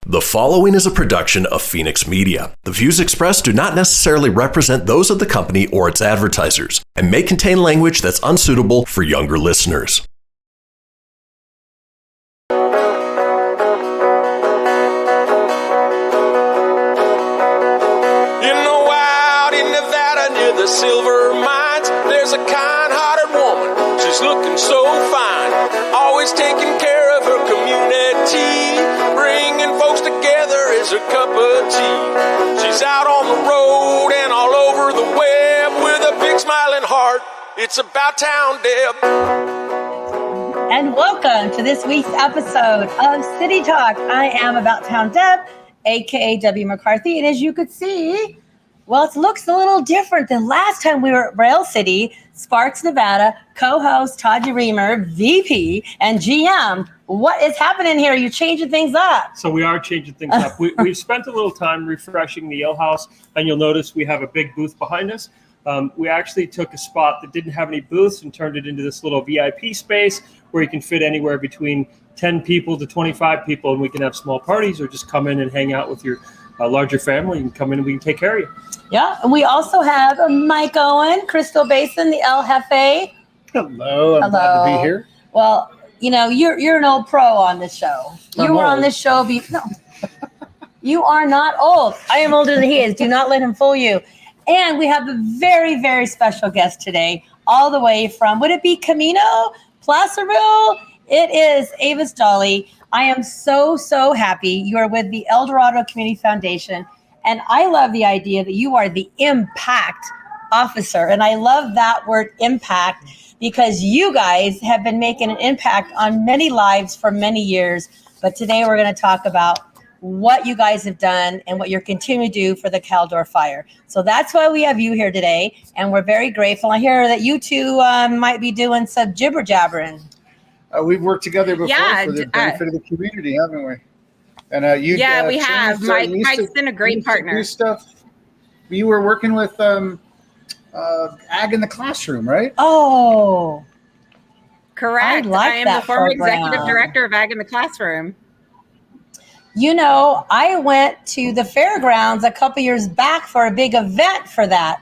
The following is a production of Fenix Media. The views expressed do not necessarily represent those of the company or its advertisers and may contain language that's unsuitable for younger listeners. In the wild in Nevada near the silver mines, there's a kind-hearted woman. She's looking so fine, always taking care of her community, bringing folks together is her cup of tea. She's out on the road and all over the web with a big smiling heart. It's about town, Deb. And welcome to this week's episode of City Talk. I am About Town Deb, aka Debbie McCarthy, and as you could see, well, it looks a little different than last time we were at Rail City. Sparks, Nevada, co-host Todd DeRemer, VP and GM. What is happening here? You're changing things up. So we are changing things up. We've spent a little time refreshing the ale house, and you'll notice we have a big booth behind us. We actually took a spot that didn't have any booths and turned it into this little VIP space where you can fit anywhere between 10 people to 25 people, and we can have small parties or just come in and hang out with your larger family. You can come in and we can take care of you. Yeah, and we also have Mike Owen, Crystal Basin, the El Jefe. Hello, I'm glad to be here. Well, you know, you're an old pro on this show. You were on this show. No, you are not old. I am older than he is. Do not let him fool you. And we have a very, very special guest today, all the way from, would it be Camino, Placerville? It is Avis Dolly. I am so, so happy you are with the Dorado Community Foundation. And I love the idea that you are the impact officer. And I love that word impact because you guys have been making an impact on many lives for many years. But today we're going to talk about what you guys have done and what you're continuing to do for the Caldor Fire. So that's why we have you here today. And we're very grateful. I hear that you two might be doing some jibber jabbering. We've worked together before for the benefit of the community, haven't we? And we have. Mike's been a great partner. Stuff. You were working with Ag in the Classroom, right? Oh, correct. I am the former executive director of Ag in the Classroom. You know, I went to the fairgrounds a couple years back for a big event for that,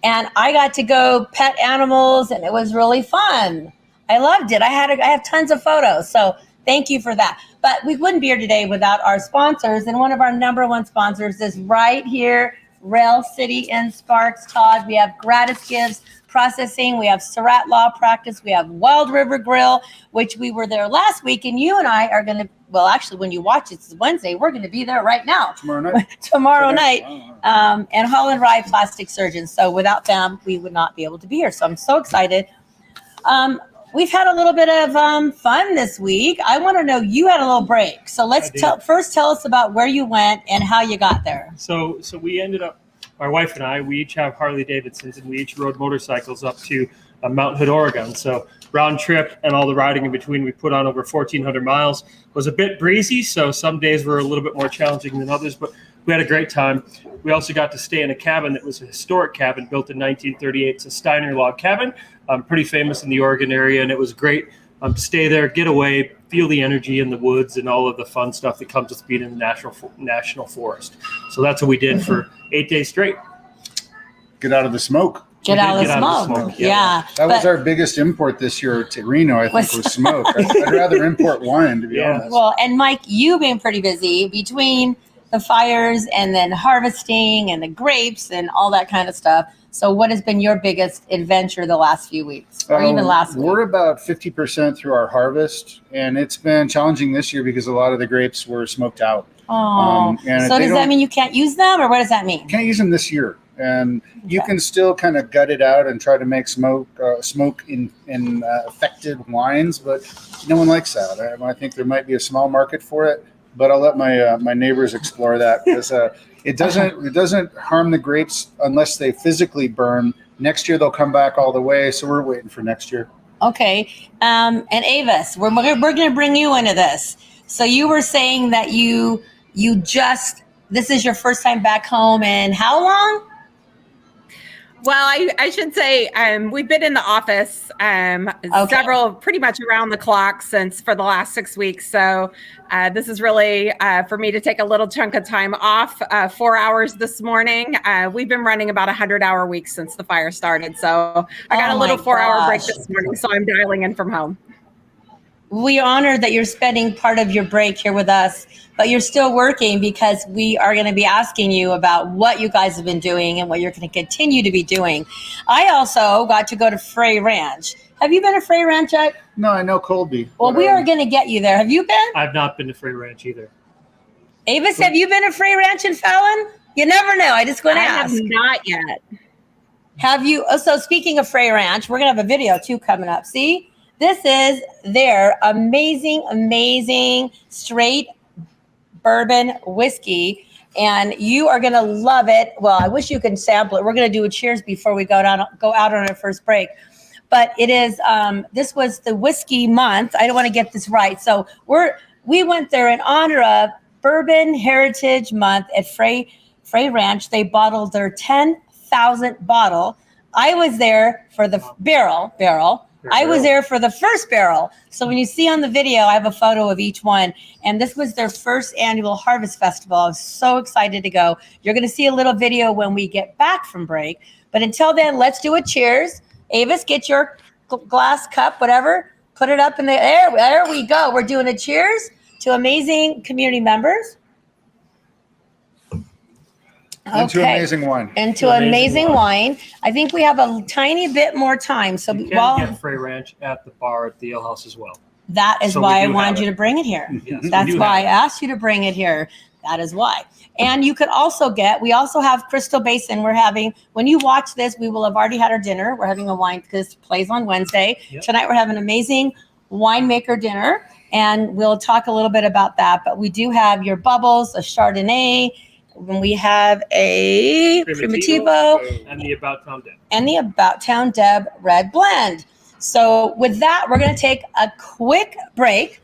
and I got to go pet animals, and it was really fun. I loved it. I have tons of photos, so thank you for that. But we wouldn't be here today without our sponsors, and one of our number one sponsors is right here, Rail City in Sparks, Todd. We have GratisGives Processing, we have Surratt Law Practice, we have Wild River Grille, which we were there last week, and you and I are going to, well, actually, when you watch it, it's Wednesday, we're going to be there right now. Tomorrow night. And Wrye Plastic Surgeons. So without them, we would not be able to be here. So I'm so excited. We've had a little bit of fun this week. I want to know, you had a little break. So let's first tell us about where you went and how you got there. So we ended up, my wife and I, we each have Harley Davidsons, and we each rode motorcycles up to Mount Hood, Oregon. So round trip and all the riding in between, we put on over 1,400 miles. It was a bit breezy, so some days were a little bit more challenging than others, but we had a great time. We also got to stay in a cabin that was a historic cabin built in 1938. It's a Steiner log cabin, pretty famous in the Oregon area, and it was great to stay there, get away, feel the energy in the woods and all of the fun stuff that comes with being in the national forest. So that's what we did for 8 days straight. Get out of the smoke. Get out of the smoke. Yeah. That was our biggest import this year to Reno, I think, was smoke. I'd rather import wine, to be honest. Well, and Mike, you've been pretty busy between the fires and then harvesting and the grapes and all that kind of stuff. So what has been your biggest adventure the last few weeks or even last week? We're about 50% through our harvest, and it's been challenging this year because a lot of the grapes were smoked out. Oh, so does that mean you can't use them, or what does that mean? Can't use them this year. And you can still kind of gut it out and try to make smoke in affected wines, but no one likes that. I think there might be a small market for it, but I'll let my neighbors explore that because it doesn't harm the grapes unless they physically burn. Next year they'll come back all the way, so we're waiting for next year. Okay, and Avis, we're going to bring you into this. So you were saying that this is your first time back home, and how long? Well, I should say we've been in the office several, pretty much around the clock for the last 6 weeks. So this is really for me to take a little chunk of time off, 4 hours this morning. We've been running about 100-hour weeks since the fire started. So I got a little 4-hour break this morning, so I'm dialing in from home. We honor that you're spending part of your break here with us, but you're still working because we are going to be asking you about what you guys have been doing and what you're going to continue to be doing. I also got to go to Wrye Ranch. Have you been to Wrye Ranch yet? No, I know Colby. Well, we are going to get you there. Have you been? I've not been to Wrye Ranch either. Avis, have you been to Wrye Ranch in Fallon? You never know. I just going to ask. I have not yet. Have you? Oh, so speaking of Wrye Ranch, we're going to have a video too coming up. See? This is their amazing straight bourbon whiskey, and you are going to love it. Well, I wish you could sample it. We're going to do a cheers before we go out on our first break. But it is, this was the whiskey month. I don't want to get this right. So we went there in honor of Bourbon Heritage Month at Wrye Ranch. They bottled their 10,000th bottle. I was there for the barrel. I was there for the first barrel. So when you see on the video, I have a photo of each one. And this was their first annual Harvest Festival. I was so excited to go. You're going to see a little video when we get back from break. But until then, let's do a cheers. Avis, get your glass, cup, whatever. Put it up in the air. There we go. We're doing a cheers to amazing community members. Into amazing wine. Into amazing wine. I think we have a tiny bit more time. So you can get Wrye Ranch at the bar at the Ale House as well. That is why I wanted you to bring it here. Yes, that's why I asked you to bring it here. That is why. And you could also we also have Crystal Basin. We're having, when you watch this, we will have already had our dinner. We're having a wine, because it plays on Wednesday. Yep. Tonight we're having an amazing winemaker dinner, and we'll talk a little bit about that. But we do have your bubbles, a Chardonnay, when we have a Primitivo and the About Town Deb. And the About Town Deb red blend. So with that, we're going to take a quick break.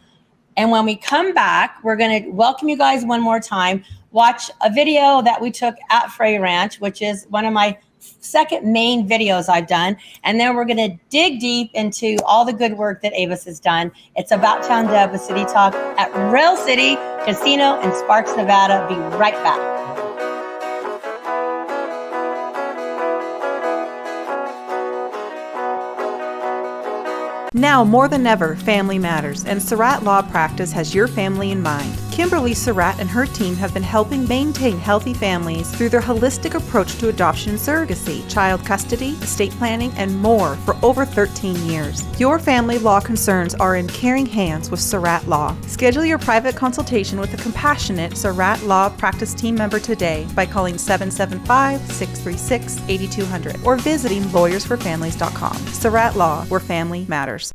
And when we come back, we're going to welcome you guys one more time. Watch a video that we took at Wrye Ranch, which is one of my second main videos I've done. And then we're going to dig deep into all the good work that Avis has done. It's About Town Deb with City Talk at Rail City Casino in Sparks, Nevada. Be right back. Now more than ever, family matters, and Surratt Law Practice has your family in mind. Kimberly Surratt and her team have been helping maintain healthy families through their holistic approach to adoption and surrogacy, child custody, estate planning, and more for over 13 years. Your family law concerns are in caring hands with Surratt Law. Schedule your private consultation with a compassionate Surratt Law Practice team member today by calling 775-636-8200 or visiting lawyersforfamilies.com. Surratt Law, where family matters.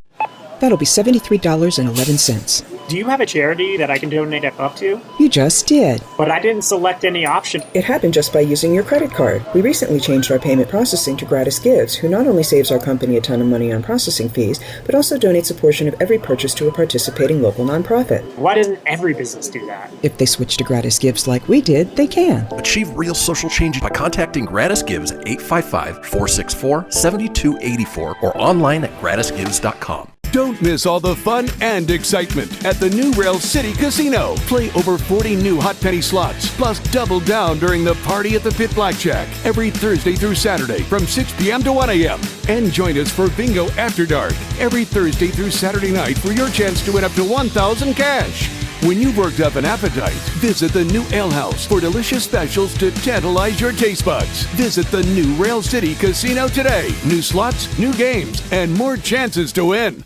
That'll be $73.11. Do you have a charity that I can donate up to? You just did. But I didn't select any option. It happened just by using your credit card. We recently changed our payment processing to GratisGives, who not only saves our company a ton of money on processing fees, but also donates a portion of every purchase to a participating local nonprofit. Why doesn't every business do that? If they switch to GratisGives like we did, they can. Achieve real social change by contacting GratisGives at 855-464-7284 or online at gratisgives.com. Don't miss all the fun and excitement at the new Rail City Casino. Play over 40 new hot penny slots, plus double down during the Party at the Pit Blackjack every Thursday through Saturday from 6 p.m. to 1 a.m. And join us for Bingo After Dark every Thursday through Saturday night for your chance to win up to $1,000 cash. When you've worked up an appetite, visit the new Ale House for delicious specials to tantalize your taste buds. Visit the new Rail City Casino today. New slots, new games, and more chances to win.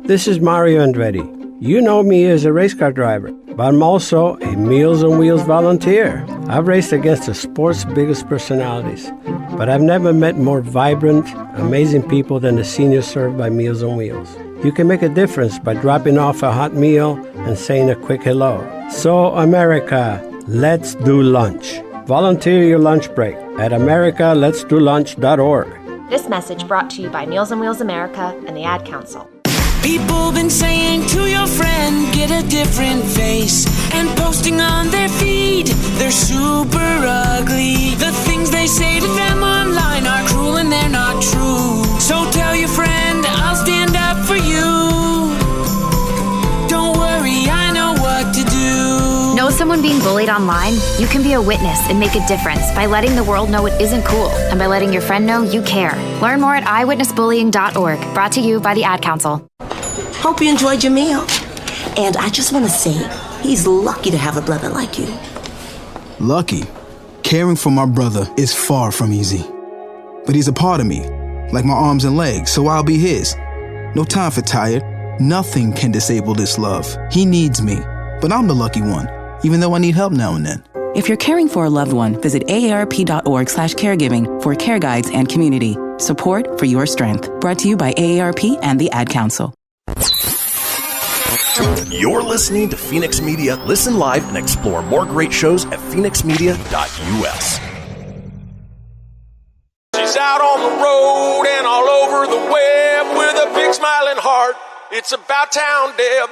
This is Mario Andretti. You know me as a race car driver, but I'm also a Meals on Wheels volunteer. I've raced against the sport's biggest personalities, but I've never met more vibrant, amazing people than the seniors served by Meals on Wheels. You can make a difference by dropping off a hot meal and saying a quick hello. So, America, let's do lunch. Volunteer your lunch break at americaletsdolunch.org. This message brought to you by Meals on Wheels America and the Ad Council. People been saying to your friend, get a different face, and posting on their feed, they're super ugly. The things they say to them online are cruel and they're not true. So tell your friend, I'll stand up for you. Don't worry, I know what to do. Know someone being bullied online? You can be a witness and make a difference by letting the world know it isn't cool and by letting your friend know you care. Learn more at eyewitnessbullying.org. Brought to you by the Ad Council. Hope you enjoyed your meal. And I just want to say, he's lucky to have a brother like you. Lucky? Caring for my brother is far from easy. But he's a part of me, like my arms and legs, so I'll be his. No time for tired. Nothing can disable this love. He needs me, but I'm the lucky one, even though I need help now and then. If you're caring for a loved one, visit aarp.org/caregiving for care guides and community. Support for your strength. Brought to you by AARP and the Ad Council. You're listening to Fenix Media. Listen live and explore more great shows at fenixmedia.us. She's out on the road and all over the web with a big smiling heart. It's About Town Deb.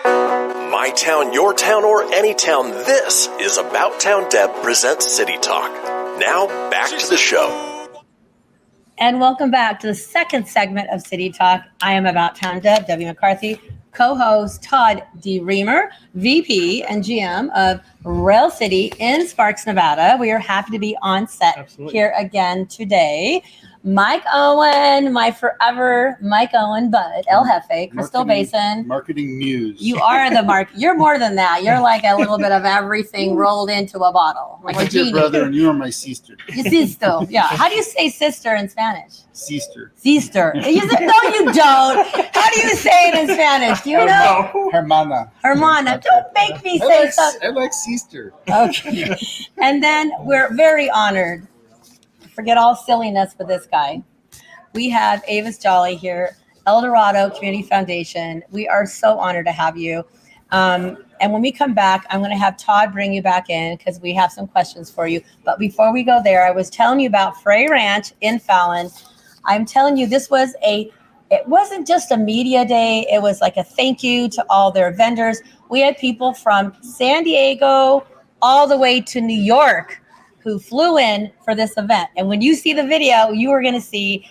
My town, your town, or any town. This is About Town Deb presents City Talk. Now, back to the show. And welcome back to the second segment of City Talk. I am About Town Deb, Debbie McCarthy, co-host Todd DeRemer, VP and GM of Rail City in Sparks, Nevada. We are happy to be on set here again today. Mike Owen, my forever Mike Owen bud, El Jefe, Crystal Basin. Marketing muse. You are the You're more than that. You're like a little bit of everything rolled into a bottle. Like a genie. Your brother and you are my sister. Your sister. Yeah. How do you say sister in Spanish? Sister. Sister. No, you don't. How do you say it in Spanish? Do you know? Hermana. Hermana. Don't make me say something. I like sister. Okay. And then we're very honored. Forget all silliness with this guy. We have Avis Jolly here, Dorado Community Foundation. We are so honored to have you. And when we come back, I'm going to have Todd bring you back in because we have some questions for you. But before we go there, I was telling you about Frey Ranch in Fallon. I'm telling you, it wasn't just a media day. It was like a thank you to all their vendors. We had people from San Diego all the way to New York who flew in for this event. And when you see the video, you are going to see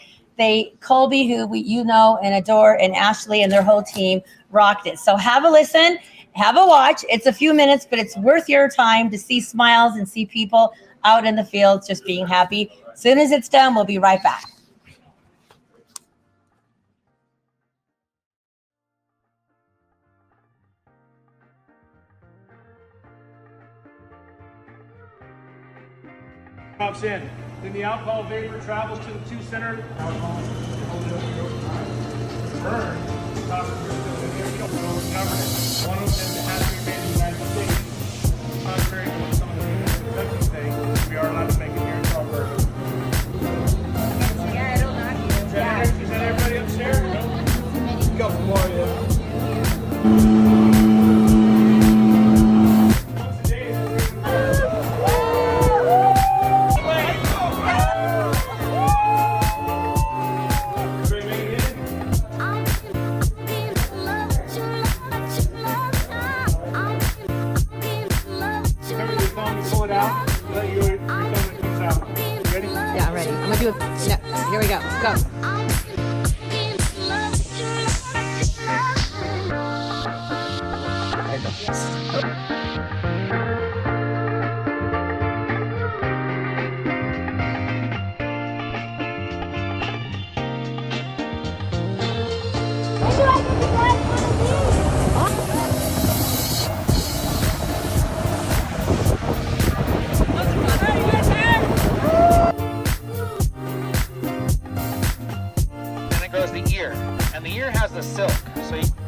Colby, who you know and adore, and Ashley and their whole team rocked it. So have a listen, have a watch. It's a few minutes, but it's worth your time to see smiles and see people out in the fields just being happy. As soon as it's done, we'll be right back. Drops in. Then the alcohol vapor travels to the two center. Alcohol burn. One of them has to be made in the United States. Contrary to what some of the countries say, we are allowed to make it here in Alberta. Yeah, I don't know. Yeah. Is that everybody upstairs? No? Couple more, yeah. Here we go. Go. The silk,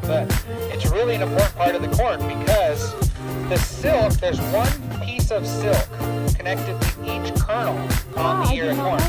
but it's really an important part of the corn because the silk, there's one piece of silk connected to each kernel on the ear of corn.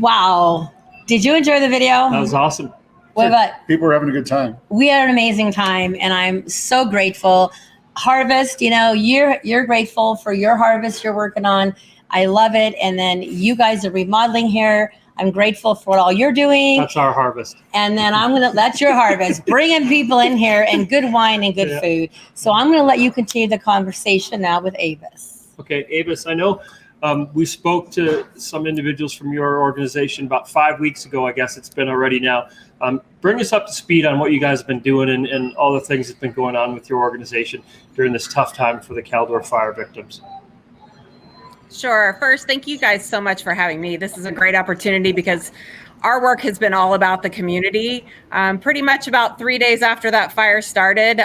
Wow. Did you enjoy the video? That was awesome. What about? People were having a good time. We had an amazing time, and I'm so grateful. Harvest, you're grateful for your harvest you're working on. I love it. And then you guys are remodeling here. I'm grateful for what all you're doing. That's our harvest. And then that's your harvest, bringing people in here and good wine and good food. So I'm going to let you continue the conversation now with Avis. Okay, Avis, I know we spoke to some individuals from your organization about 5 weeks ago. I guess it's been already now. Bring us up to speed on what you guys have been doing and all the things that's been going on with your organization during this tough time for the Caldor Fire victims. Sure. First, thank you guys so much for having me. This is a great opportunity because our work has been all about the community. Pretty much about 3 days after that fire started,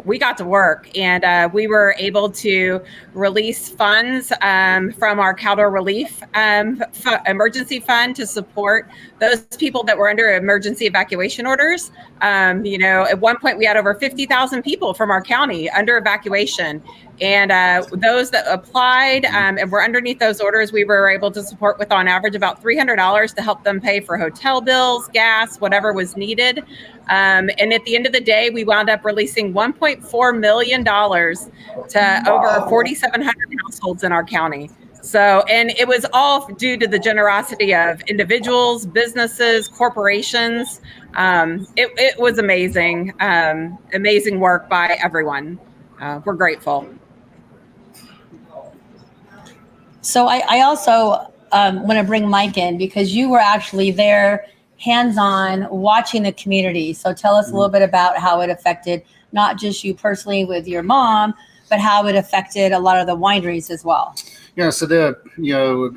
we got to work, and we were able to release funds from our Caldor Relief Emergency Fund to support those people that were under emergency evacuation orders. At one point we had over 50,000 people from our county under evacuation. And those that applied and were underneath those orders, we were able to support with on average about $300 to help them pay for hotel bills, gas, whatever was needed. And at the end of the day, we wound up releasing $1.4 million to over 4,700 households in our county. So, and it was all due to the generosity of individuals, businesses, corporations. It was amazing, amazing work by everyone. We're grateful. So I also want to bring Mike in because you were actually there hands-on watching the community. So tell us a little bit about how it affected not just you personally with your mom, but how it affected a lot of the wineries as well. Yeah, so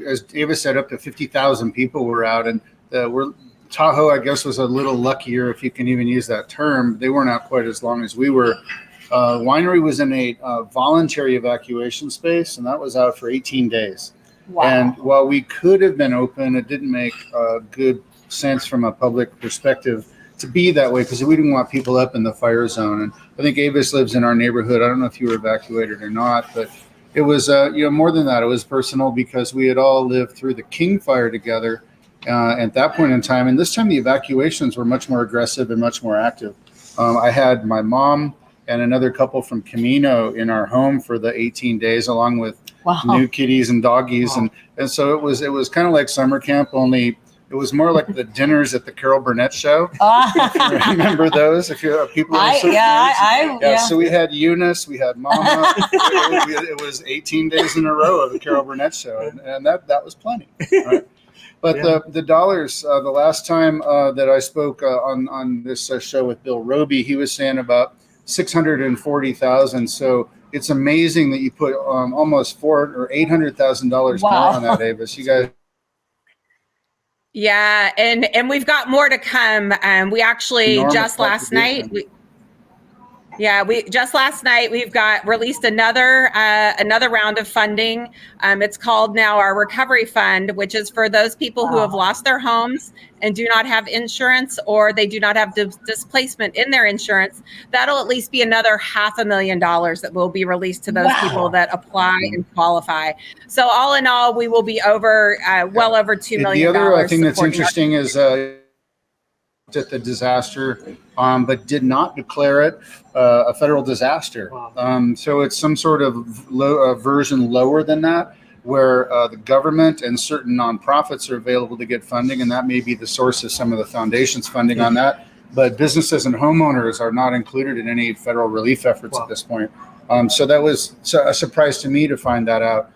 as Avis said, up to 50,000 people were out, and Tahoe, I guess, was a little luckier, if you can even use that term. They weren't out quite as long as we were. Winery was in a voluntary evacuation space, and that was out for 18 days. Wow. And while we could have been open, it didn't make good sense from a public perspective to be that way because we didn't want people up in the fire zone. And I think Avis lives in our neighborhood. I don't know if you were evacuated or not, but it was more than that. It was personal because we had all lived through the King Fire together at that point in time. And this time the evacuations were much more aggressive and much more active. I had my mom and another couple from Camino in our home for the 18 days, along with new kitties and doggies. Wow. And so it was kind of like summer camp, only it was more like the dinners at the Carol Burnett show. If you remember those, if you people are so we had Eunice, we had Mama. It was 18 days in a row of the Carol Burnett show, and that was plenty. Right? But the dollars, the last time that I spoke on this show with Bill Roby, he was saying about 640,000. So it's amazing that you put almost $400,000 or $800,000 more on that, Avis. You guys. Yeah, and we've got more to come. We actually just last night. We've got released another round of funding. It's called now our Recovery Fund, which is for those people who have lost their homes and do not have insurance, or they do not have displacement in their insurance. That'll at least be another $500,000 that will be released to those people that apply and qualify. So all in all, we will be over well over $2 million. The other thing that's interesting is at the disaster, but did not declare it a federal disaster. So it's some sort of version lower than that, where the government and certain nonprofits are available to get funding, and that may be the source of some of the foundation's funding on that. But businesses and homeowners are not included in any federal relief efforts at this point. So that was a surprise to me to find that out.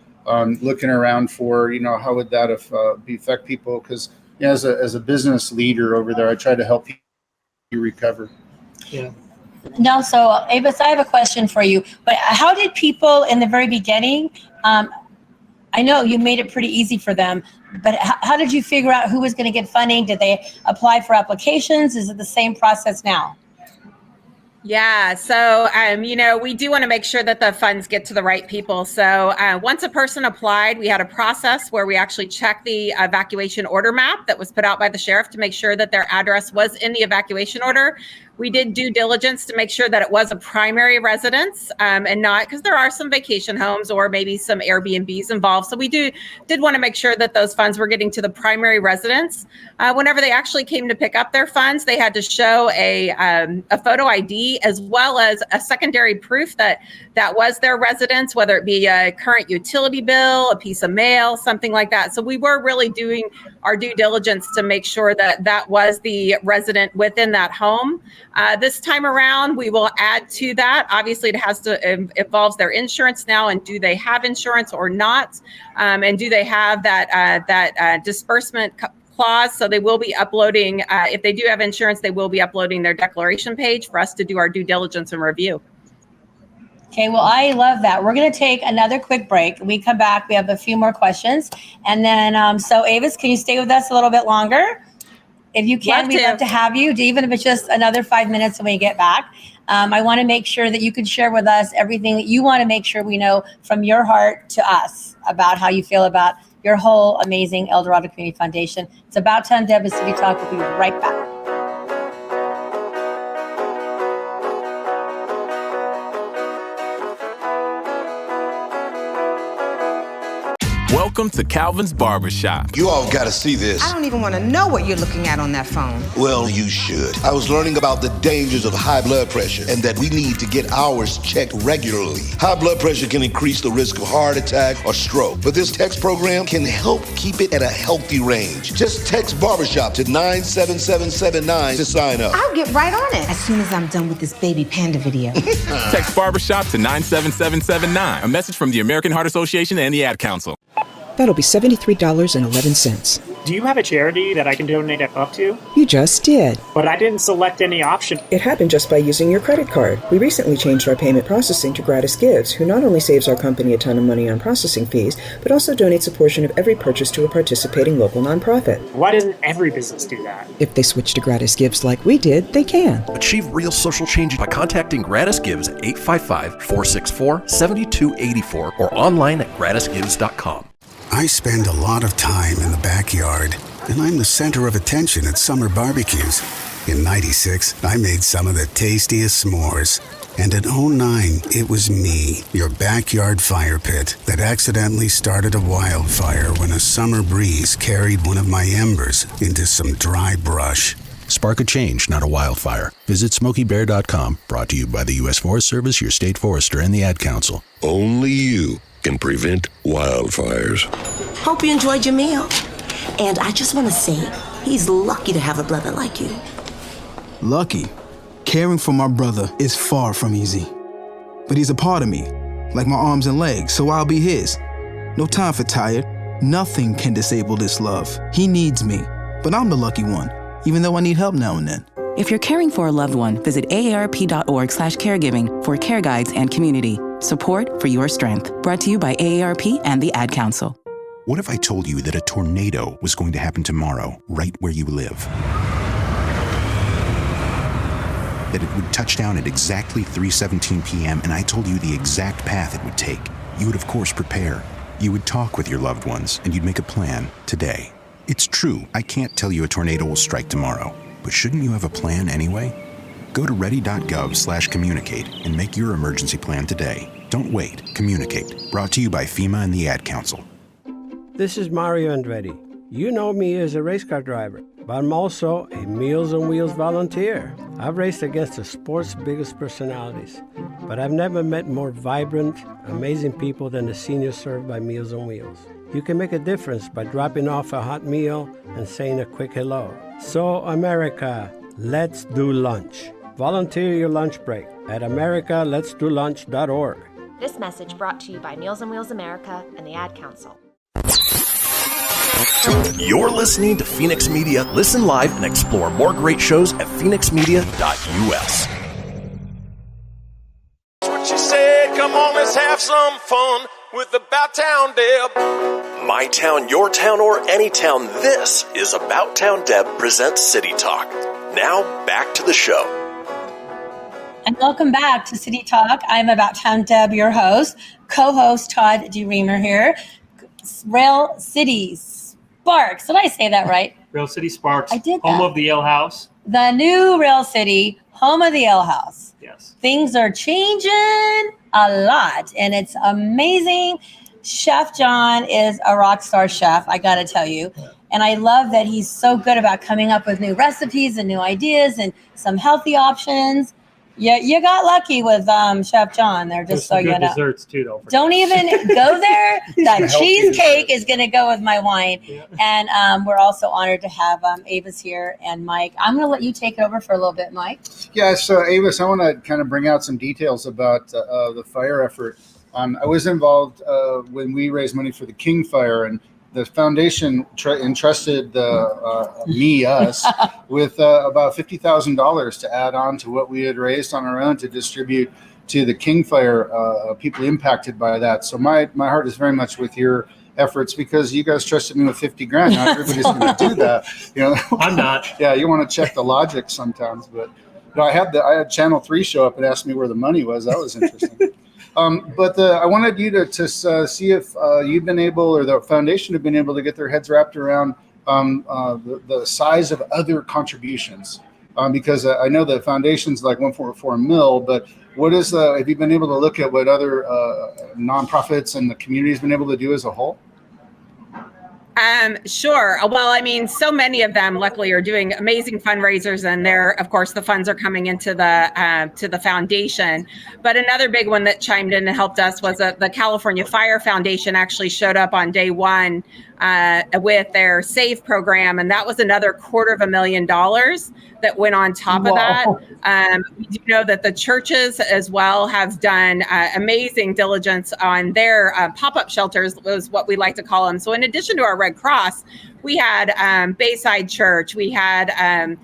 Looking around for, how would that affect people? Because as a business leader over there, I try to help you recover. Yeah. No, so Avis, I have a question for you. But how did people in the very beginning? I know you made it pretty easy for them, but how did you figure out who was going to get funding? Did they apply for applications? Is it the same process now? Yeah. So, we do want to make sure that the funds get to the right people. So once a person applied, we had a process where we actually checked the evacuation order map that was put out by the sheriff to make sure that their address was in the evacuation order. We did due diligence to make sure that it was a primary residence and not, because there are some vacation homes or maybe some Airbnbs involved. So we did want to make sure that those funds were getting to the primary residence. Whenever they actually came to pick up their funds, they had to show a photo ID as well as a secondary proof that was their residence, whether it be a current utility bill, a piece of mail, something like that. So we were really doing our due diligence to make sure that that was the resident within that home. This time around, we will add to that. Obviously, it involves their insurance now, and do they have insurance or not? And do they have that disbursement clause? So they will be uploading, if they do have insurance, they will be uploading their declaration page for us to do our due diligence and review. Okay, well, I love that. We're going to take another quick break. When we come back, we have a few more questions. And then, so Avis, can you stay with us a little bit longer? If you can, we'd love to have you, even if it's just another 5 minutes when we get back. I want to make sure that you can share with us everything that you want to make sure we know from your heart to us about how you feel about your whole amazing El Dorado Community Foundation. It's About Town Deb, City Talk. We'll be right back. Welcome to Calvin's Barbershop. You all gotta see this. I don't even want to know what you're looking at on that phone. Well, you should. I was learning about the dangers of high blood pressure and that we need to get ours checked regularly. High blood pressure can increase the risk of heart attack or stroke, but this text program can help keep it at a healthy range. Just text Barbershop to 97779 to sign up. I'll get right on it as soon as I'm done with this baby panda video. Text Barbershop to 97779. A message from the American Heart Association and the Ad Council. That'll be $73.11. Do you have a charity that I can donate up to? You just did. But I didn't select any option. It happened just by using your credit card. We recently changed our payment processing to GratisGives, who not only saves our company a ton of money on processing fees, but also donates a portion of every purchase to a participating local nonprofit. Why doesn't every business do that? If they switch to GratisGives like we did, they can. Achieve real social change by contacting GratisGives at 855-464-7284 or online at gratisgives.com. I spend a lot of time in the backyard, and I'm the center of attention at summer barbecues. In '96, I made some of the tastiest s'mores. And in '09, it was me, your backyard fire pit, that accidentally started a wildfire when a summer breeze carried one of my embers into some dry brush. Spark a change, not a wildfire. Visit SmokeyBear.com, brought to you by the U.S. Forest Service, your state forester, and the Ad Council. Only you can prevent wildfires. Hope you enjoyed your meal. And I just want to say, he's lucky to have a brother like you. Lucky? Caring for my brother is far from easy. But he's a part of me, like my arms and legs, so I'll be his. No time for tired. Nothing can disable this love. He needs me, but I'm the lucky one, even though I need help now and then. If you're caring for a loved one, visit aarp.org/caregiving for care guides and community. Support for your strength. Brought to you by AARP and the Ad Council. What if I told you that a tornado was going to happen tomorrow, right where you live? That it would touch down at exactly 3:17 p.m., and I told you the exact path it would take. You would, of course, prepare. You would talk with your loved ones, and you'd make a plan today. It's true, I can't tell you a tornado will strike tomorrow, but shouldn't you have a plan anyway? Go to ready.gov/communicate and make your emergency plan today. Don't wait. Communicate. Brought to you by FEMA and the Ad Council. This is Mario Andretti. You know me as a race car driver, but I'm also a Meals on Wheels volunteer. I've raced against the sport's biggest personalities, but I've never met more vibrant, amazing people than the seniors served by Meals on Wheels. You can make a difference by dropping off a hot meal and saying a quick hello. So, America, let's do lunch. Volunteer your lunch break at americaletsdolunch.org. This message brought to you by Meals on Wheels America and the Ad Council. You're listening to Fenix Media. Listen live and explore more great shows at fenixmedia.us. That's what she said. Come on, let's have some fun with About Town Deb. My town, your town, or any town. This is About Town Deb presents City Talk. Now back to the show. And welcome back to City Talk. I'm About Town Deb, your host, co-host Todd DeRemer here. Rail City Sparks. Did I say that right? Rail City Sparks. I did that. Home of the Ale House. The new Rail City, home of the Ale House. Yes. Things are changing a lot, and it's amazing. Chef John is a rock star chef, I got to tell you. And I love that he's so good about coming up with new recipes and new ideas and some healthy options. Yeah, you got lucky with Chef John there, just so you know. Desserts too, though. Don't even go there. That cheesecake is going to go with my wine. Yeah. And we're also honored to have Avis here and Mike. I'm going to let you take it over for a little bit, Mike. Yeah, so Avis, I want to kind of bring out some details about the fire effort. I was involved when we raised money for the King Fire, and the foundation entrusted us with about $50,000 to add on to what we had raised on our own to distribute to the King Fire people impacted by that. So my heart is very much with your efforts, because you guys trusted me with 50 grand. Not everybody's going to do that. You know, I'm not. Yeah, you want to check the logic sometimes, but I had Channel 3 show up and ask me where the money was. That was interesting. But I wanted you to see if you've been able, or the foundation have been able to get their heads wrapped around the size of other contributions. Because I know the foundation's like 1.4 mil, but what is have you been able to look at what other nonprofits and the community has been able to do as a whole? Sure. Well, I mean, so many of them luckily are doing amazing fundraisers, and of course, the funds are coming into the foundation. But another big one that chimed in and helped us was the California Fire Foundation actually showed up on day one with their SAVE program, and that was another $250,000 that went on top of that. We do know that the churches as well have done amazing diligence on their pop-up shelters, was what we like to call them. So in addition to our Red Cross, we had Bayside Church, we had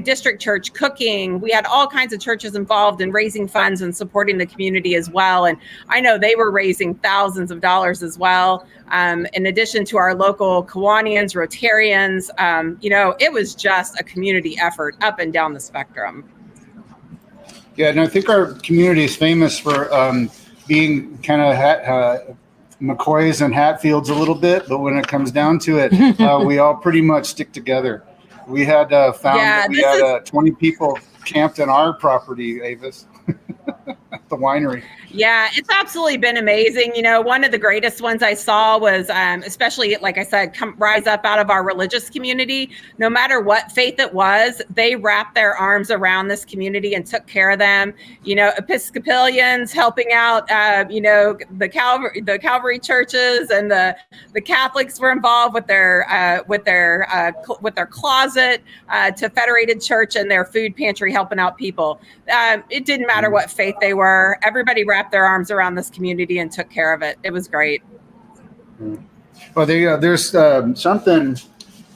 District Church Cooking, we had all kinds of churches involved in raising funds and supporting the community as well. And I know they were raising thousands of dollars as well. In addition to our local Kiwanians, Rotarians, it was just a community effort up and down the spectrum. Yeah, and I think our community is famous for being kind of McCoys and Hatfields a little bit, but when it comes down to it, we all pretty much stick together. We had found that we had 20 people camped in our property, Avis, at the winery. Yeah, it's absolutely been amazing. You know, one of the greatest ones I saw was, especially, like I said, rise up out of our religious community. No matter what faith it was, they wrapped their arms around this community and took care of them. You know, Episcopalians helping out, the Calvary churches, and the Catholics were involved with their closet, to Federated Church and their food pantry helping out people. It didn't matter what faith they were. Everybody wrapped their arms around this community and took care of it. It was great. Well, there's something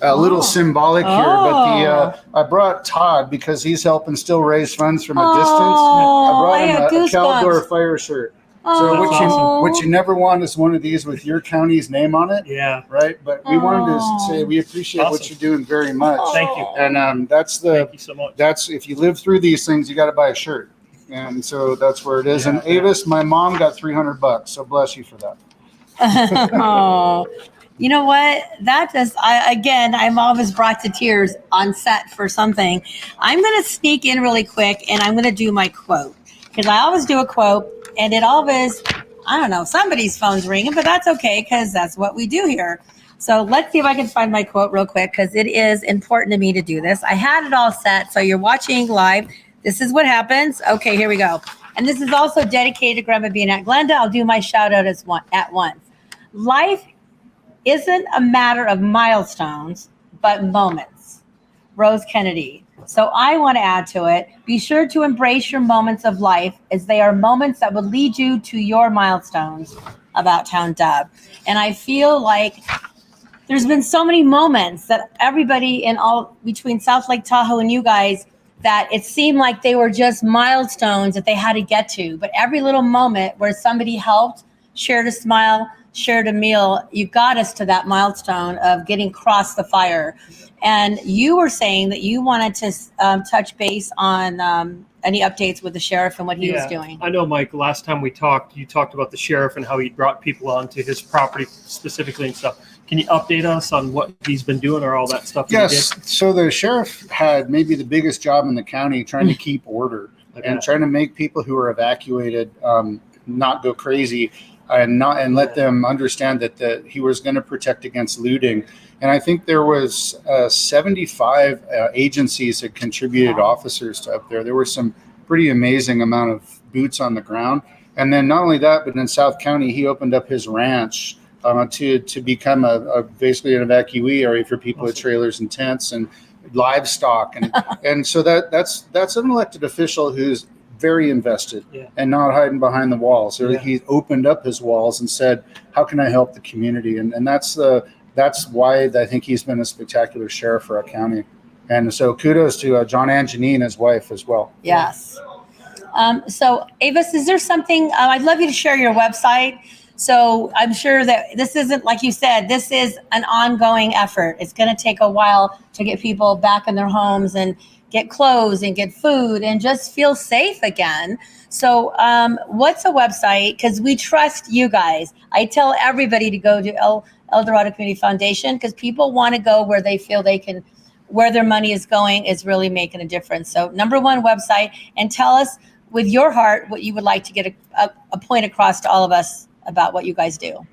a little symbolic here, but I brought Todd because he's helping still raise funds from a distance. I brought him a Caldor Fire shirt. So what you never want is one of these with your county's name on it. Yeah. Right. But we wanted to say we appreciate what you're doing very much. Thank you. And thank you so much. That's if you live through these things, you got to buy a shirt. And so that's where it is. And Avis, my mom got $300, so bless you for that. Oh, you know what? I'm always brought to tears on set for something. I'm going to sneak in really quick, and I'm going to do my quote, because I always do a quote, and it always, I don't know, somebody's phone's ringing, but that's okay, because that's what we do here. So let's see if I can find my quote real quick, because it is important to me to do this. I had it all set, so you're watching live. This is what happens. Okay, here we go. And this is also dedicated to Grandma being at Glenda. I'll do my shout out at once. Life isn't a matter of milestones, but moments. Rose Kennedy. So I want to add to it, be sure to embrace your moments of life, as they are moments that will lead you to your milestones. About Town Deb. And I feel like there's been so many moments that everybody between South Lake Tahoe and you guys, that it seemed like they were just milestones that they had to get to. But every little moment where somebody helped, shared a smile, shared a meal, you got us to that milestone of getting across the fire. And you were saying that you wanted to touch base on any updates with the sheriff and what he was doing. I know, Mike, last time we talked, you talked about the sheriff and how he brought people onto his property specifically and stuff. Can you update us on what he's been doing or all that stuff? Yes. So the sheriff had maybe the biggest job in the county trying to keep order and trying to make people who are evacuated not go crazy and let them understand that he was going to protect against looting. And I think there was 75 agencies that contributed contributors to up there. There were some pretty amazing amount of boots on the ground. And then not only that, but in South County, he opened up his ranch to become a basically an evacuee area for people with trailers and tents and livestock. And so that's an elected official who's very invested and not hiding behind the walls. So he opened up his walls and said, how can I help the community? And that's why I think he's been a spectacular sheriff for our county. And so kudos to John Anjanine, his wife, as well. Yes. So Avis, is there something, I'd love you to share your website. So I'm sure that this isn't, like you said, this is an ongoing effort. It's going to take a while to get people back in their homes and get clothes and get food and just feel safe again. So what's a website? Because we trust you guys. I tell everybody to go to El Dorado Community Foundation because people want to go where they feel they can, where their money is going is really making a difference. So number one, website, and tell us with your heart what you would like to get a point across to all of us about what you guys do.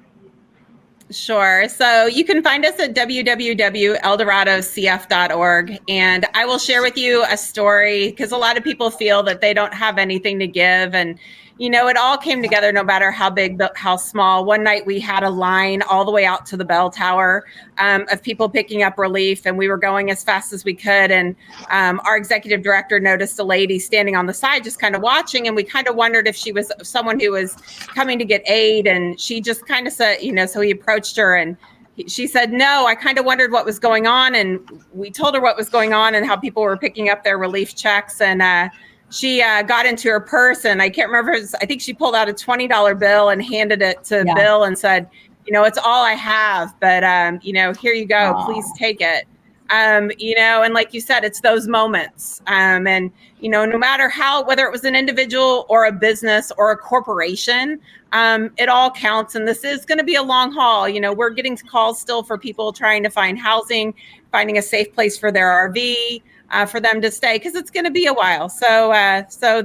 Sure. So you can find us at www.eldoradocf.org. And I will share with you a story because a lot of people feel that they don't have anything to give. And, you know, it all came together no matter how big, how small. One night we had a line all the way out to the bell tower of people picking up relief. And we were going as fast as we could. And our executive director noticed a lady standing on the side just kind of watching. And we kind of wondered if she was someone who was coming to get aid. And she just kind of said, you know, so he approached her and she said, no, I kind of wondered what was going on. And we told her what was going on and how people were picking up their relief checks. And she got into her purse and I can't remember. I think she pulled out a $20 bill and handed it to Bill and said, you know, it's all I have, but, you know, here you go. Aww. Please take it. You know, and like you said, it's those moments. And, you know, no matter how, whether it was an individual or a business or a corporation, it all counts. And this is going to be a long haul. You know, we're getting calls still for people trying to find housing, finding a safe place for their RV, for them to stay, because it's going to be a while. So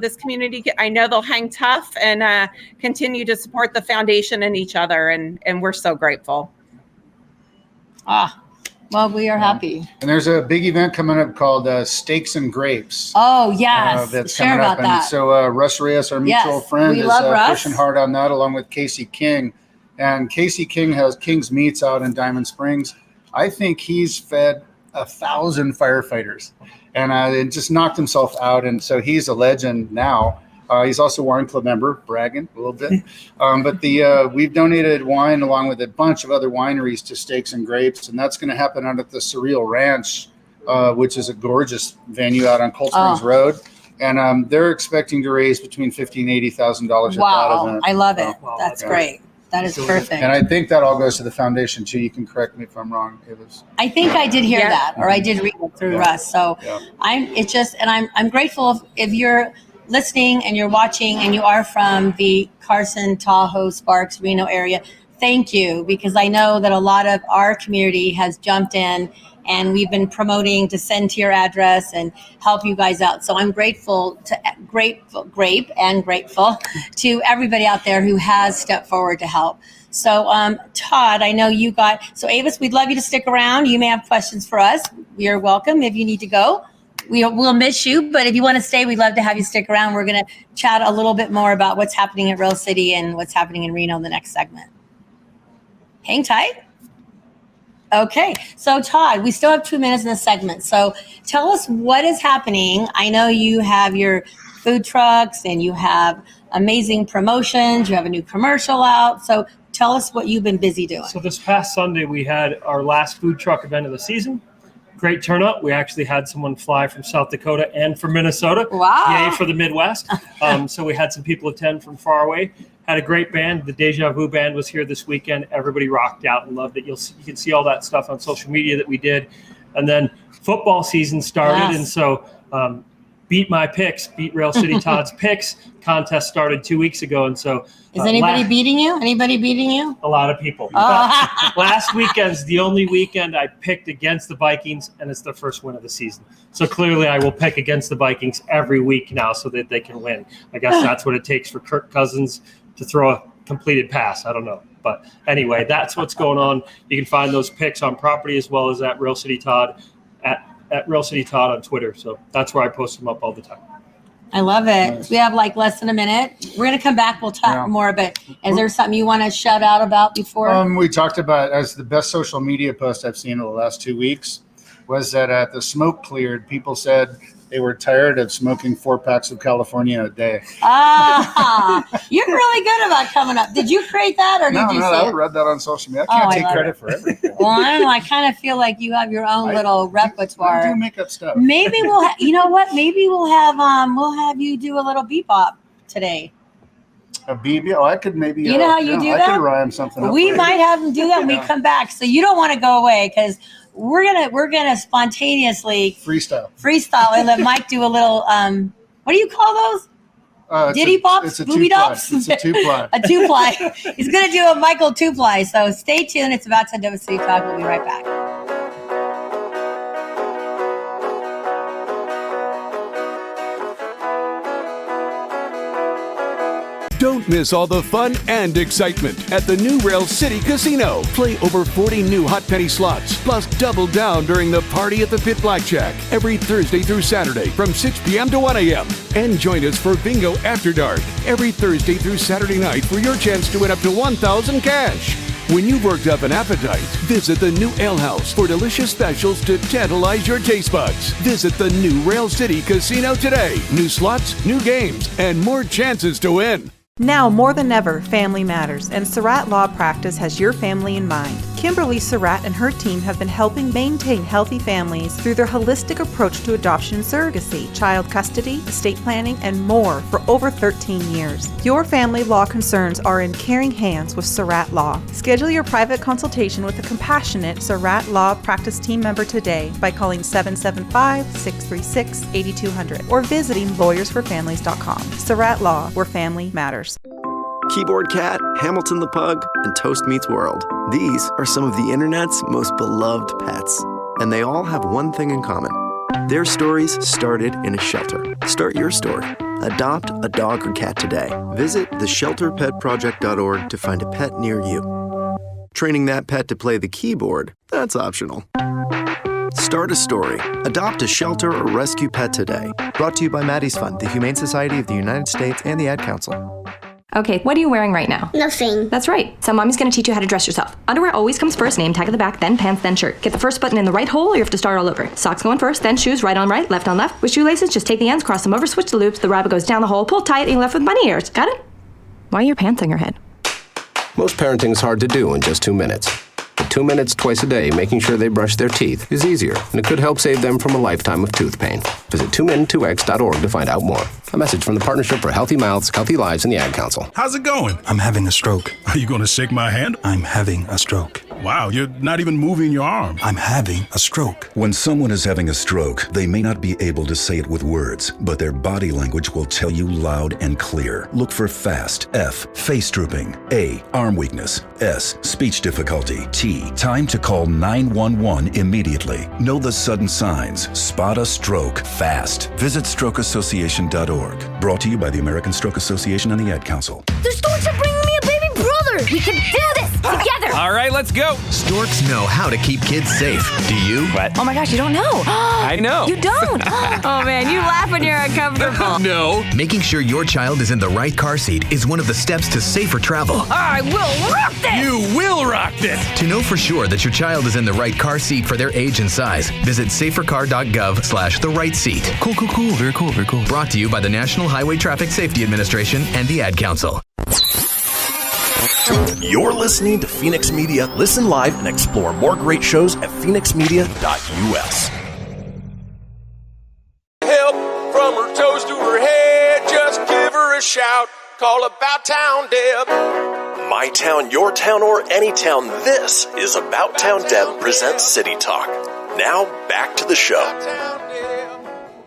this community, I know they'll hang tough and continue to support the foundation and each other. And we're so grateful. Well, we are happy. And there's a big event coming up called Steaks and Grapes. Oh, yes. That's share coming about up. that. And so Russ Reyes, our mutual friend, is pushing hard on that, along with Casey King. And Casey King has King's Meats out in Diamond Springs. I think he's fed 1,000 firefighters and it just knocked himself out. And so he's a legend now. He's also a wine club member, bragging a little bit. But we've donated wine along with a bunch of other wineries to Steaks and Grapes, and that's going to happen out at the Surratt Ranch, which is a gorgeous venue out on Cold Springs Road. And they're expecting to raise between $50,000 and $80,000 at that event. I love it. That's great. That is perfect. And I think that all goes to the foundation too. You can correct me if I'm wrong, Avis. I think I did hear that, or I did read it through Russ. So I'm grateful if you're listening and you're watching and you are from the Carson, Tahoe, Sparks, Reno area. Thank you, because I know that a lot of our community has jumped in and we've been promoting to send to your address and help you guys out. So I'm grateful to to everybody out there who has stepped forward to help. So Todd, I know you so Avis, we'd love you to stick around. You may have questions for us. You're welcome if you need to go. We'll miss you, but if you want to stay, we'd love to have you stick around. We're going to chat a little bit more about what's happening at Rail City and what's happening in Reno in the next segment. Hang tight. Okay, so Todd, we still have 2 minutes in the segment. So tell us what is happening. I know you have your food trucks and you have amazing promotions. You have a new commercial out. So tell us what you've been busy doing. So this past Sunday, we had our last food truck event of the season. Great turnout. We actually had someone fly from South Dakota and from Minnesota. Wow. Yay for the Midwest. So we had some people attend from far away. Had a great band. The Deja Vu band was here this weekend. Everybody rocked out and loved it. You can see all that stuff on social media that we did. And then football season started. Yes. And so beat my picks, beat Rail City Todd's picks. Contest started 2 weeks ago, and so is anybody beating you? Anybody beating you? A lot of people. Oh. But last weekend's the only weekend I picked against the Vikings, and it's their first win of the season. So clearly, I will pick against the Vikings every week now, so that they can win. I guess that's what it takes for Kirk Cousins to throw a completed pass. I don't know. But anyway, that's what's going on. You can find those picks on Property as well as at Rail City Todd, at Rail City Todd on Twitter. So that's where I post them up all the time. I love it. Nice. We have like less than a minute. We're going to come back. We'll talk more, but is there something you want to shout out about before? We talked about, as the best social media post I've seen in the last 2 weeks was that the smoke cleared. People said they were tired of smoking 4 packs of California a day. You're really good about coming up. Did you create that, or did you? No, I read that on social media. I can't take credit for everything. Well, I don't know. I kind of feel like you have your own little repertoire. I do make up stuff. Maybe we'll. You know what? Maybe we'll have you do a little bebop today. A BB? Oh, I could maybe. You know how you do that? I could rhyme something up. We might have them do that when we come back. So you don't want to go away because we're gonna spontaneously freestyle and let Mike do a little. What do you call those? Diddy pops, booby dops. It's a 2-ply. A 2-ply. He's gonna do a Michael 2-ply. So stay tuned. It's about to do City Talk. We'll be right back. Don't miss all the fun and excitement at the new Rail City Casino. Play over 40 new hot penny slots, plus double down during the Party at the Pit Blackjack every Thursday through Saturday from 6 p.m. to 1 a.m. And join us for Bingo After Dark every Thursday through Saturday night for your chance to win up to $1,000 cash. When you've worked up an appetite, visit the new Ale House for delicious specials to tantalize your taste buds. Visit the new Rail City Casino today. New slots, new games, and more chances to win. Now more than ever, family matters, and Surratt Law Practice has your family in mind. Kimberly Surratt and her team have been helping maintain healthy families through their holistic approach to adoption and surrogacy, child custody, estate planning, and more for over 13 years. Your family law concerns are in caring hands with Surratt Law. Schedule your private consultation with a compassionate Surratt Law Practice team member today by calling 775-636-8200 or visiting lawyersforfamilies.com. Surratt Law, where family matters. Keyboard Cat, Hamilton the Pug, and Toast Meets World. These are some of the internet's most beloved pets. And they all have one thing in common. Their stories started in a shelter. Start your story. Adopt a dog or cat today. Visit theshelterpetproject.org to find a pet near you. Training that pet to play the keyboard, that's optional. Start a story. Adopt a shelter or rescue pet today. Brought to you by Maddie's Fund, the Humane Society of the United States, and the Ad Council. Okay, what are you wearing right now? Nothing. That's right. So mommy's going to teach you how to dress yourself. Underwear always comes first, name tag at the back, then pants, then shirt. Get the first button in the right hole or you have to start all over. Socks going first, then shoes, right on right, left on left. With shoelaces, just take the ends, cross them over, switch the loops, the rabbit goes down the hole, pull tight, and you're left with bunny ears. Got it? Why are your pants on your head? Most parenting is hard to do in just 2 minutes. But 2 minutes twice a day making sure they brush their teeth is easier, and it could help save them from a lifetime of tooth pain. Visit 2min2x.org to find out more. A message from the Partnership for Healthy Mouths, Healthy Lives, and the Ad Council. How's it going? I'm having a stroke. Are you going to shake my hand? I'm having a stroke. Wow, you're not even moving your arm. I'm having a stroke. When someone is having a stroke, they may not be able to say it with words, but their body language will tell you loud and clear. Look for FAST. F, face drooping. A, arm weakness. S, speech difficulty. T, time to call 911 immediately. Know the sudden signs. Spot a stroke fast. Visit strokeassociation.org. Brought to you by the American Stroke Association and the Ad Council. The storks are bringing me a baby brother. We can do this together. All right, let's go. Storks know how to keep kids safe. Do you? What? Oh my gosh, you don't know. I know. You don't? Oh man, you laugh when you're uncomfortable. No. Making sure your child is in the right car seat is one of the steps to safer travel. I will rock this. You will rock this. To know for sure that your child is in the right car seat for their age and size, visit safercar.gov/the-right-seat. Cool. Very cool. Brought to you by the National Highway Traffic Safety Administration and the Ad Council. You're listening to Fenix Media. Listen live and explore more great shows at fenixmedia.us. Help from her toes to her head. Just give her a shout. Call About Town Deb. My town, your town, or any town. This is About Town Deb presents City Talk. Now back to the show.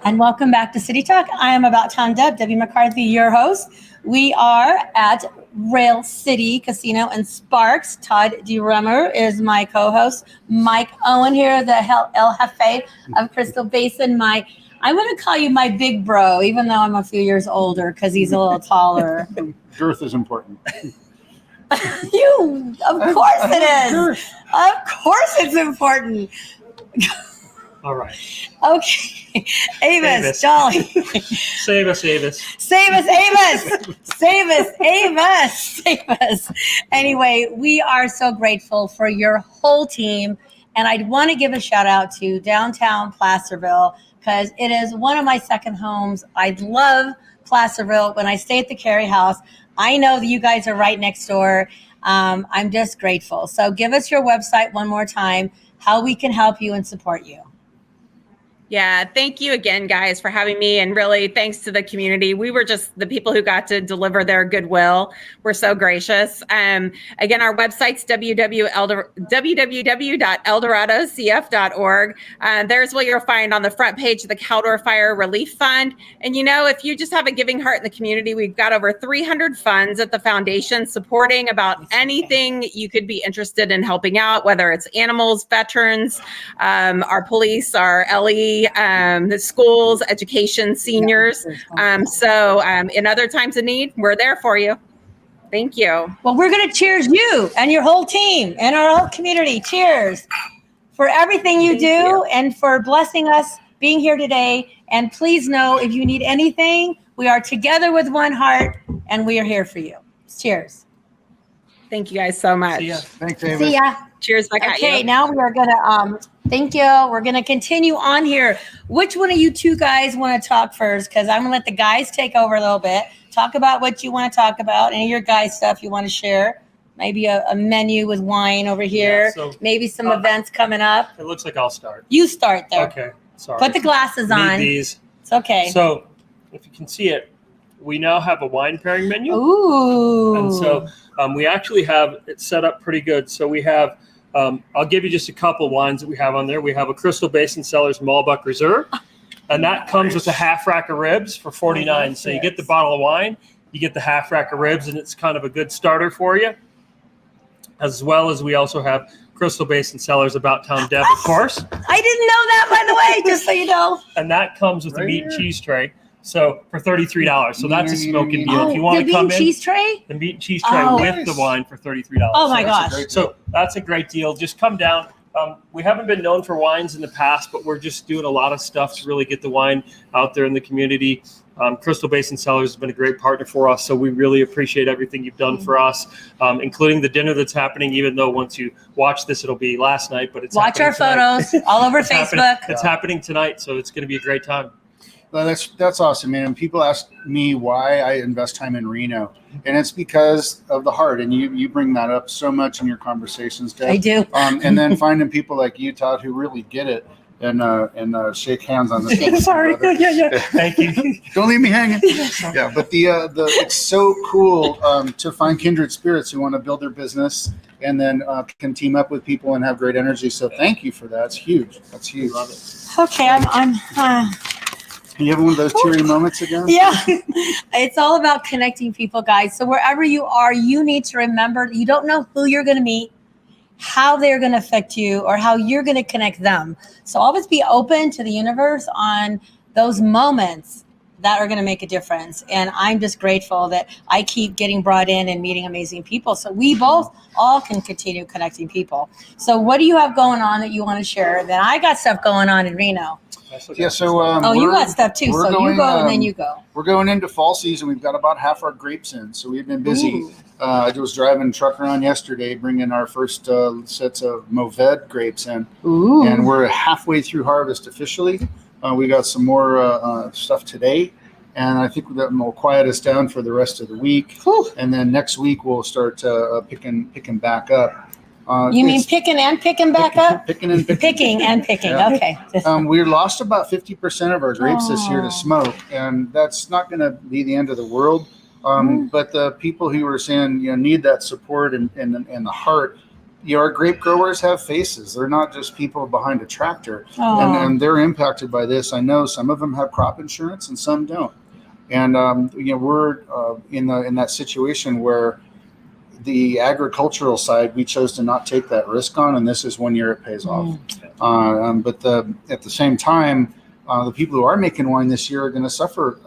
And welcome back to City Talk. I am About Town Deb, Debbie McCarthy, your host. We are at Rail City Casino and Sparks. Todd DeRemer is my co-host. Mike Owen here, the El Jefe of Crystal Basin. I'm going to call you my big bro, even though I'm a few years older because he's a little taller. Girth is important. Of course it is. Of course it's important. All right. Okay. Avis, Jolly. Save us, Avis. Save us, Avis. Save us, Avis. Save us. Anyway, we are so grateful for your whole team. And I'd want to give a shout out to downtown Placerville because it is one of my second homes. I love Placerville. When I stay at the Carey House, I know that you guys are right next door. I'm just grateful. So give us your website one more time, how we can help you and support you. Yeah, thank you again, guys, for having me. And really, thanks to the community. We were just the people who got to deliver their goodwill. We're so gracious. Again, our website's www.eldoradocf.org. There's what you'll find on the front page of the Caldor Fire Relief Fund. And, if you just have a giving heart in the community, we've got over 300 funds at the foundation supporting about anything you could be interested in helping out, whether it's animals, veterans, our police, our LE, the schools, education, seniors. So in other times of need, we're there for you. Thank you. Well, we're going to cheers you and your whole team and our whole community. Cheers for everything you do and for blessing us being here today. And please know, if you need anything, we are together with one heart and we are here for you. Cheers. Thank you guys so much. See ya. Thanks, Avis. See ya. Cheers back at you. Okay, now we are going to, thank you. We're going to continue on here. Which one of you two guys want to talk first? Because I'm going to let the guys take over a little bit. Talk about what you want to talk about. Any of your guys' stuff you want to share. Maybe a menu with wine over here. Yeah, so, maybe some events coming up. It looks like I'll start. You start there. Okay, sorry. Put the glasses on. Need these. It's okay. So, if you can see it, we now have a wine pairing menu. Ooh. And so we actually have it set up pretty good. So we have, I'll give you just a couple wines that we have on there. We have a Crystal Basin Cellars Malbec Reserve, and that comes with a half rack of ribs for $49. So you get the bottle of wine, you get the half rack of ribs, and it's kind of a good starter for you. As well as we also have Crystal Basin Cellars About Town Deb, of course. I didn't know that, by the way, just so you know. And that comes with the meat and cheese tray. So for $33. So that's a smoking deal. If you want to come in, the meat and cheese tray? The meat and cheese tray with the wine for $33. Oh my gosh. So that's a great deal. Just come down. We haven't been known for wines in the past, but we're just doing a lot of stuff to really get the wine out there in the community. Crystal Basin Cellars has been a great partner for us, so we really appreciate everything you've done for us, including the dinner that's happening, even though once you watch this, it'll be last night. But it's watch our tonight. photos all over Facebook. It's happening tonight, so it's going to be a great time. Well, that's awesome, man. And people ask me why I invest time in Reno, and it's because of the heart. And you bring that up so much in your conversations, Deb. I do. And then finding people like you, Todd, who really get it and shake hands on this. Sorry. Yeah. Thank you. Don't leave me hanging. Yeah, but the it's so cool to find kindred spirits who want to build their business and then can team up with people and have great energy. So thank you for that. It's huge. That's huge. Love it. Okay, I'm You have one of those teary moments again? Yeah. It's all about connecting people, guys. So wherever you are, you need to remember you don't know who you're going to meet, how they're going to affect you, or how you're going to connect them. So always be open to the universe on those moments that are going to make a difference. And I'm just grateful that I keep getting brought in and meeting amazing people. So we both all can continue connecting people. So what do you have going on that you want to share? Then I got stuff going on in Reno. Yeah, so you got stuff too. So you go and then you go. We're going into fall season. We've got about half our grapes in, so we've been busy. I was driving a truck around yesterday, bringing our first sets of Mourvedre grapes in, and we're halfway through harvest officially. We got some more stuff today, and I think that will quiet us down for the rest of the week. And then next week we'll start picking back up. You mean picking back up? Picking and picking. Yeah. Okay. We lost about 50% of our grapes this year to smoke, and that's not going to be the end of the world. But the people who are saying need that support and the heart, our grape growers have faces. They're not just people behind a tractor, Aw. and they're impacted by this. I know some of them have crop insurance and some don't. And we're in that situation where the agricultural side, we chose to not take that risk on, and this is 1 year it pays off. But at the same time, the people who are making wine this year are going to suffer.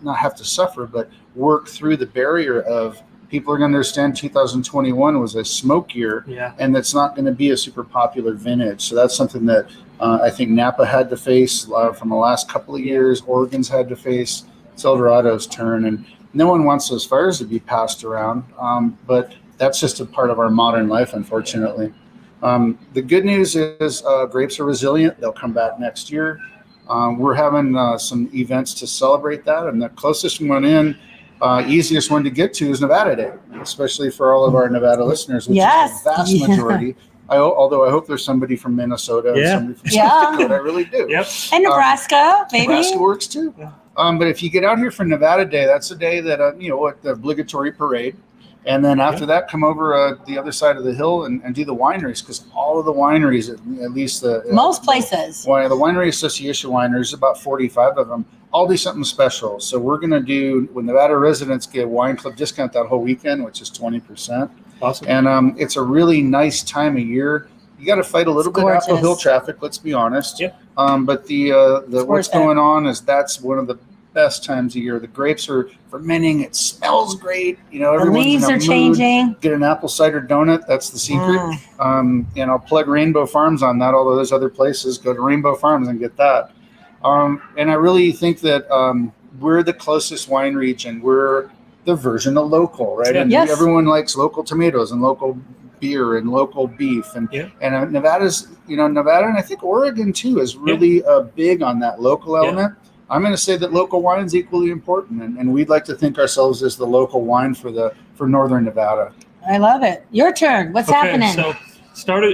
Not have to suffer, but work through the barrier of people are going to understand 2021 was a smoke year, and that's not going to be a super popular vintage. So that's something that I think Napa had to face from the last couple of years. Oregon's had to face. It's El Dorado's turn, and no one wants those fires to be passed around, but that's just a part of our modern life, unfortunately. The good news is grapes are resilient. They'll come back next year. We're having some events to celebrate that, and the closest one easiest one to get to is Nevada Day, especially for all of our Nevada listeners, which is the vast majority. Although I hope there's somebody from Minnesota and somebody from South Dakota. I really do. And Nebraska, maybe. Nebraska works too. But if you get out here for Nevada Day, that's the day that, the obligatory parade. And then after that, come over the other side of the hill and do the wineries, because all of the wineries, at least most places. The Winery Association wineries, about 45 of them, all do something special. So we're going to do, when Nevada residents get a wine club discount that whole weekend, which is 20%. Awesome. And it's a really nice time of year. You got to fight a little bit uphill hill traffic, let's be honest. But the what's going on is that's one of the best times of year. The grapes are fermenting. It smells great. The leaves are changing. Get an apple cider donut. That's the secret. Plug Rainbow Farms on that. Although there's other places, go to Rainbow Farms and get that. And I really think that we're the closest wine region. We're the version of local, right? And everyone likes local tomatoes and local beer and local beef, and Nevada's, Nevada, and I think Oregon too is really big on that local element. I'm going to say that local wine is equally important, and we'd like to think ourselves as the local wine for Northern Nevada. I love it. Your turn. What's happening? So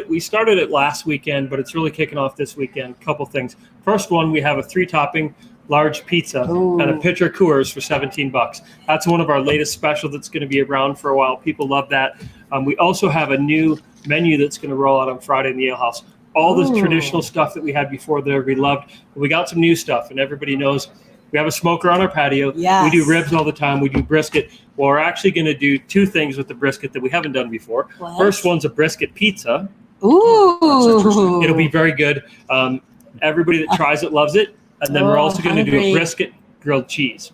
we started it last weekend, but it's really kicking off this weekend. Couple things. First one, we have a 3-topping large pizza and a pitcher of Coors for $17. That's one of our latest special that's going to be around for a while. People love that. We also have a new menu that's going to roll out on Friday in the Ale House. All the traditional stuff that we had before that we loved. We got some new stuff, and everybody knows we have a smoker on our patio. We do ribs all the time. We do brisket. Well, we're actually going to do 2 things with the brisket that we haven't done before. What? First one's a brisket pizza. Ooh. It'll be very good. Everybody that tries it loves it. And then we're also going to do a brisket grilled cheese.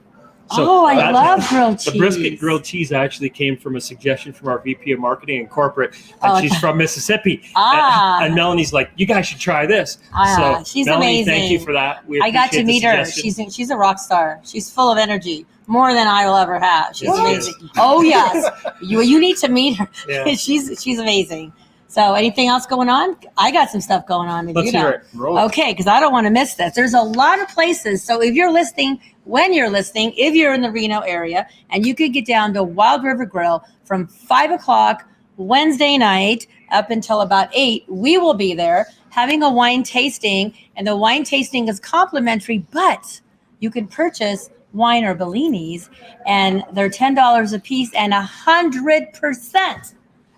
So I love grilled cheese. The brisket grilled cheese actually came from a suggestion from our VP of Marketing and Corporate, and she's from Mississippi. And Melanie's like, you guys should try this. So she's Melanie, amazing. thank you for that. I got to meet her. She's a rock star. She's full of energy, more than I will ever have. She's amazing. Oh yes, you need to meet her. She's amazing. So anything else going on? I got some stuff going on. Let's hear it. Okay, because I don't want to miss this. There's a lot of places. So if you're listening, if you're in the Reno area, and you could get down to Wild River Grill from 5 o'clock Wednesday night up until about 8, we will be there having a wine tasting. And the wine tasting is complimentary, but you can purchase wine or Bellinis, and they're $10 a piece, and 100%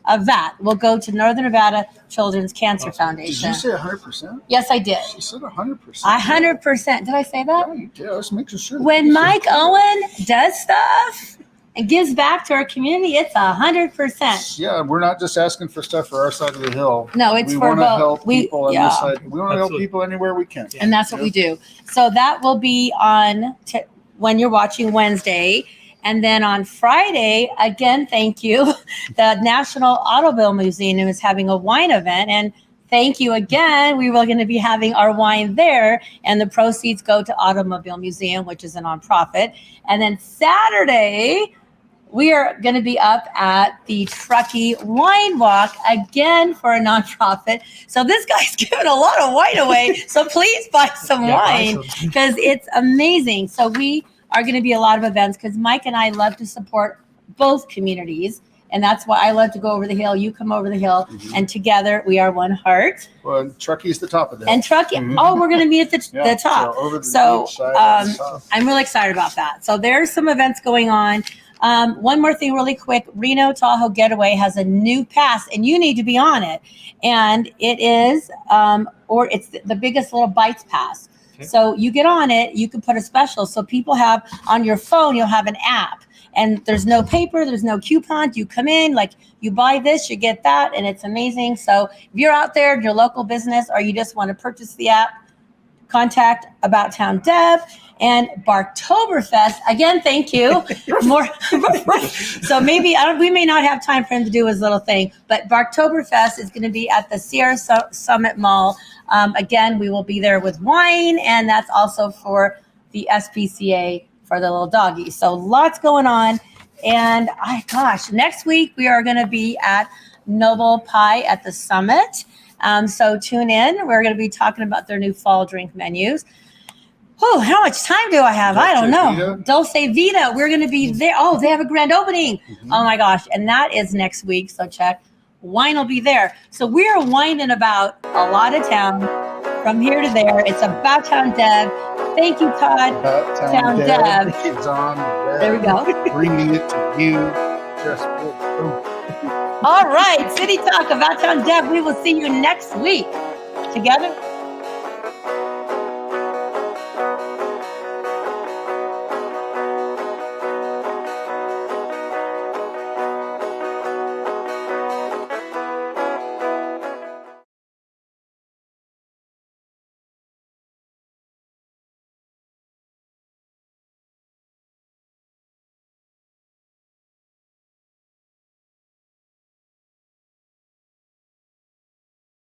of that will go to Northern Nevada Children's Cancer Foundation. Did you say 100%? Yes, I did. She said 100%. 100%. Did I say that? Yeah, you did. I was making sure. When Mike Owen does stuff and gives back to our community, it's 100%. Yeah, we're not just asking for stuff for our side of the hill. No, it's for both. We want to help people on this side. We want to help people anywhere we can. And that's what we do. So that will be on when you're watching Wednesday. And then on Friday, again, thank you. The National Automobile Museum is having a wine event. And thank you again. We were going to be having our wine there. And the proceeds go to Automobile Museum, which is a nonprofit. And then Saturday, we are going to be up at the Truckee Wine Walk again for a nonprofit. So this guy's giving a lot of wine away. So please buy some wine because it's amazing. So we are going to be a lot of events because Mike and I love to support both communities. And that's why I love to go over the hill. You come over the hill, and together we are one heart. Well, Truckee's the top of that. And Truckee, we're going to be at the top. So, over the top. I'm really excited about that. So there's some events going on. One more thing really quick. Reno Tahoe Getaway has a new pass, and you need to be on it. And it is, it's the Biggest Little Bites pass. Okay. So you get on it, you can put a special. So people have, on your phone, you'll have an app. And there's no paper, there's no coupons. You come in, like you buy this, you get that, and it's amazing. So if you're out there in your local business or you just want to purchase the app, contact About Town Dev. And Barktoberfest, again, thank you. More, so maybe, we may not have time for him to do his little thing, but Barktoberfest is going to be at the Sierra Summit Mall. Again, we will be there with wine, and that's also for the SPCA for the little doggies. So lots going on. And next week we are going to be at Noble Pie at the Summit. So tune in. We're going to be talking about their new fall drink menus. Oh, how much time do I have? I don't know. Dulce Vita. We're going to be there. Oh, they have a grand opening. Mm-hmm. Oh my gosh. And that is next week. So check. Wine will be there. So we're whining about a lot of town from here to there. It's About Town Dev. Thank you, Todd. About Town Dev. It's on. There we go. Bringing it to you. Just all right. City Talk, About Town Dev. We will see you next week. Together.